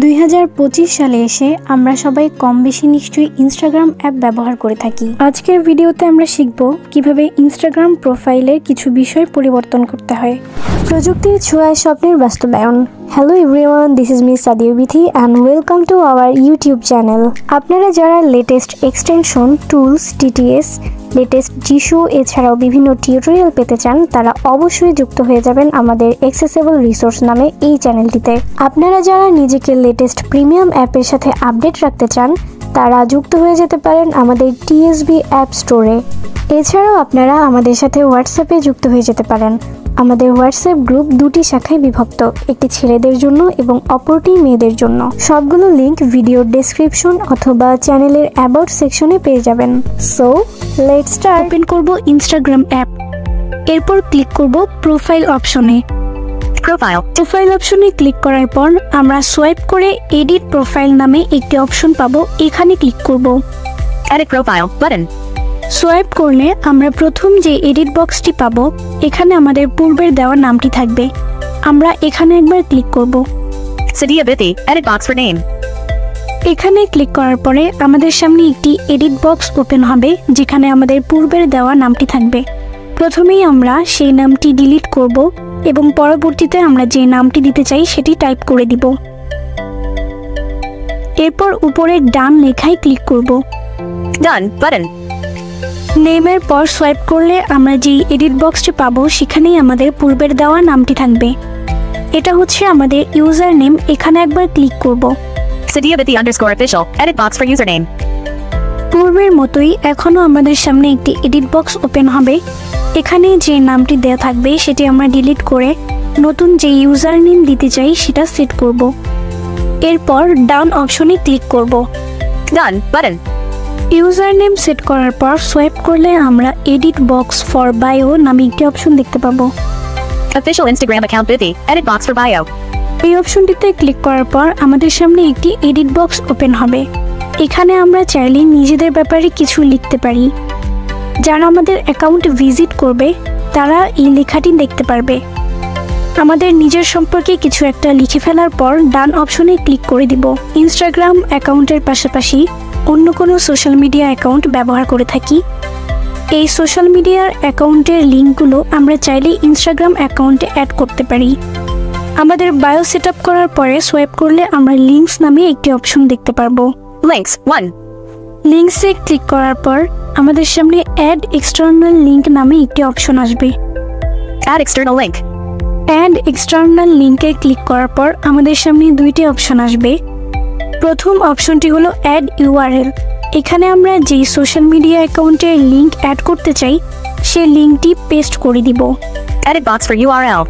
2025 সালে এসে আমরা সবাই কম বেশি নিশ্চয়ই ইনস্টাগ্রাম অ্যাপ ব্যবহার করে থাকি। আজকের ভিডিওতে আমরা শিখব কিভাবে ইনস্টাগ্রাম প্রোফাইলের কিছু বিষয় পরিবর্তন করতে হয়। প্রযুক্তির ছোঁয়ায় স্বপ্নের বাস্তবায়ন। Hello everyone, this is me Sadia Bithi and welcome to our YouTube channel. আপনারা যারা latest extension, tools, TTS, latest জিশু এছাড়াও বিভিন্ন টিউটোরিয়াল পেতে চান, তারা অবশ্যই যুক্ত হয়ে যাবেন আমাদের অ্যাক্সেসেবল রিসোর্স নামে এই চ্যানেলটিতে। আপনারা যারা নিজেকে লেটেস্ট প্রিমিয়াম অ্যাপের সাথে আপডেট রাখতে চান, তারা যুক্ত হয়ে যেতে পারেন আমাদের টিএসবি অ্যাপ স্টোরে। এছাড়াও আপনারা আমাদের সাথে হোয়াটসঅ্যাপে যুক্ত হয়ে যেতে পারেন। আমাদের হোয়াটসঅ্যাপ গ্রুপ দুটি শাখায় বিভক্ত, একটি ছেলেদের জন্য এবং অপরটি মেয়েদের জন্য। সবগুলো লিংক ভিডিওর ডেসক্রিপশন অথবা চ্যানেলের অ্যাবাউট সেকশনে পেয়ে যাবেন। So let's start. ওপেন করব ইনস্টাগ্রাম অ্যাপ, এরপর ক্লিক করব প্রোফাইল অপশনে। প্রোফাইল অপশনে ক্লিক করার পর আমরা সোয়াইপ করে এডিট প্রোফাইল নামে একটি অপশন পাবো, এখানে ক্লিক করব। Edit profile button. সোয়াইপ করলে আমরা প্রথম যে এডিট বক্সটি পাবো, এখানে আমাদের পূর্বের দেওয়া নামটি থাকবে। আমরা এখানে একবার ক্লিক করব। Sadia Bithi, edit box for name. এখানে ক্লিক করার পরে আমাদের সামনে একটি এডিট বক্স ওপেন হবে, যেখানে আমাদের পূর্বের দেওয়া নামটি থাকবে। প্রথমেই আমরা সেই নামটি ডিলিট করব এবং পরবর্তীতে আমরা যে নামটি দিতে চাই সেটি টাইপ করে দিব। এরপর উপরের ডান লেখায় ক্লিক করব। ডান বাটন। নেমের পর সোয়াইপ করলে আমরা যেই এডিট বক্সটি পাবো, সেখানেই আমাদের পূর্বের দেওয়া নামটি থাকবে। এটা হচ্ছে আমাদের ইউজার নেম, এখানে একবার ক্লিক করব। Sadia Bithi _official, edit box for username. পূর্বের মতোই এখনো আমাদের সামনে একটি এডিট বক্স ওপেন হবে। এখানে যে নামটি দেওয়া থাকবে সেটি আমরা ডিলিট করে নতুন যে ইউজার নেম দিতে চাই সেটা সেট করব। এরপর ডান অপশনে ক্লিক করব। ডান বাটন। ইউজার নেম সেট করার পর সোয়াইপ করলে আমরা এডিট বক্স ফর বায়ো নামে একটি অপশন দেখতে পাবো। Official Instagram account Bithi, edit box for bio. এই অপশনটিতে ক্লিক করার পর আমাদের সামনে একটি এডিট বক্স ওপেন হবে। এখানে আমরা চাইলে নিজেদের ব্যাপারে কিছু লিখতে পারি। যারা আমাদের অ্যাকাউন্ট ভিজিট করবে তারা এই লেখাটি দেখতে পারবে। আমাদের নিজের সম্পর্কে কিছু একটা লিখে ফেলার পর ডান অপশনে ক্লিক করে দিব। ইনস্টাগ্রাম অ্যাকাউন্টের পাশাপাশি অন্য কোনো সোশ্যাল মিডিয়া অ্যাকাউন্ট ব্যবহার করে থাকি। এই সোশ্যাল মিডিয়ার অ্যাকাউন্টের লিঙ্কগুলো আমরা চাইলে ইনস্টাগ্রাম অ্যাকাউন্টে অ্যাড করতে পারি। আমাদের বায়ো সেট আপ করার পরে সোয়াইপ করলে আমরা লিঙ্কস নামে একটি অপশন দেখতে পারবো। Links 1. লিঙ্কসে ক্লিক করার পর আমাদের সামনে অ্যাড এক্সটার্নাল লিঙ্ক নামে একটি অপশন আসবে। Add external link. Add external লিঙ্কে ক্লিক করার পর আমাদের সামনে দুইটি অপশন আসবে। প্রথম অপশনটি হলো অ্যাড ইউআরএল। এখানে আমরা যেই সোশ্যাল মিডিয়া অ্যাকাউন্টের লিঙ্ক অ্যাড করতে চাই সেই লিঙ্কটি পেস্ট করে দিব। Edit box for URL.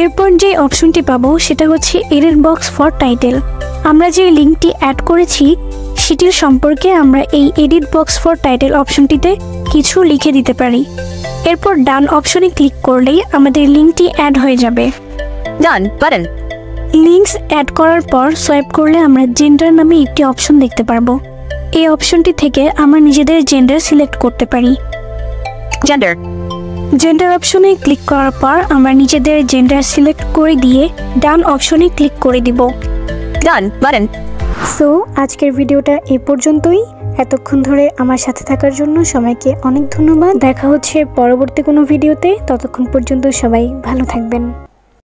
এরপর যে অপশনটি পাবো সেটা হচ্ছে এডিট বক্স ফর টাইটেল। আমরা যে লিঙ্কটি অ্যাড করেছি সেটির সম্পর্কে আমরা এই এডিট বক্স ফর টাইটেল অপশনটিতে কিছু লিখে দিতে পারি। এরপর ডান অপশনে ক্লিক করলেই আমাদের লিঙ্কটি অ্যাড হয়ে যাবে। Done button. লিঙ্কস অ্যাড করার পর সোয়াইপ করলে আমরা জেন্ডার নামে একটি অপশন দেখতে পারবো। এই অপশনটি থেকে আমরা নিজেদের জেন্ডার সিলেক্ট করতে পারি। Gender. জেন্ডার অপশনে ক্লিক করার পর আমরা নিজেদের জেন্ডার সিলেক্ট করে দিয়ে ডান অপশনে ক্লিক করে দিব। Done button. সো আজকের ভিডিওটা এই পর্যন্তই। এতক্ষণ ধরে আমার সাথে থাকার জন্য সবাইকে অনেক ধন্যবাদ। দেখা হচ্ছে পরবর্তী কোনো ভিডিওতে, ততক্ষণ পর্যন্ত সবাই ভালো থাকবেন।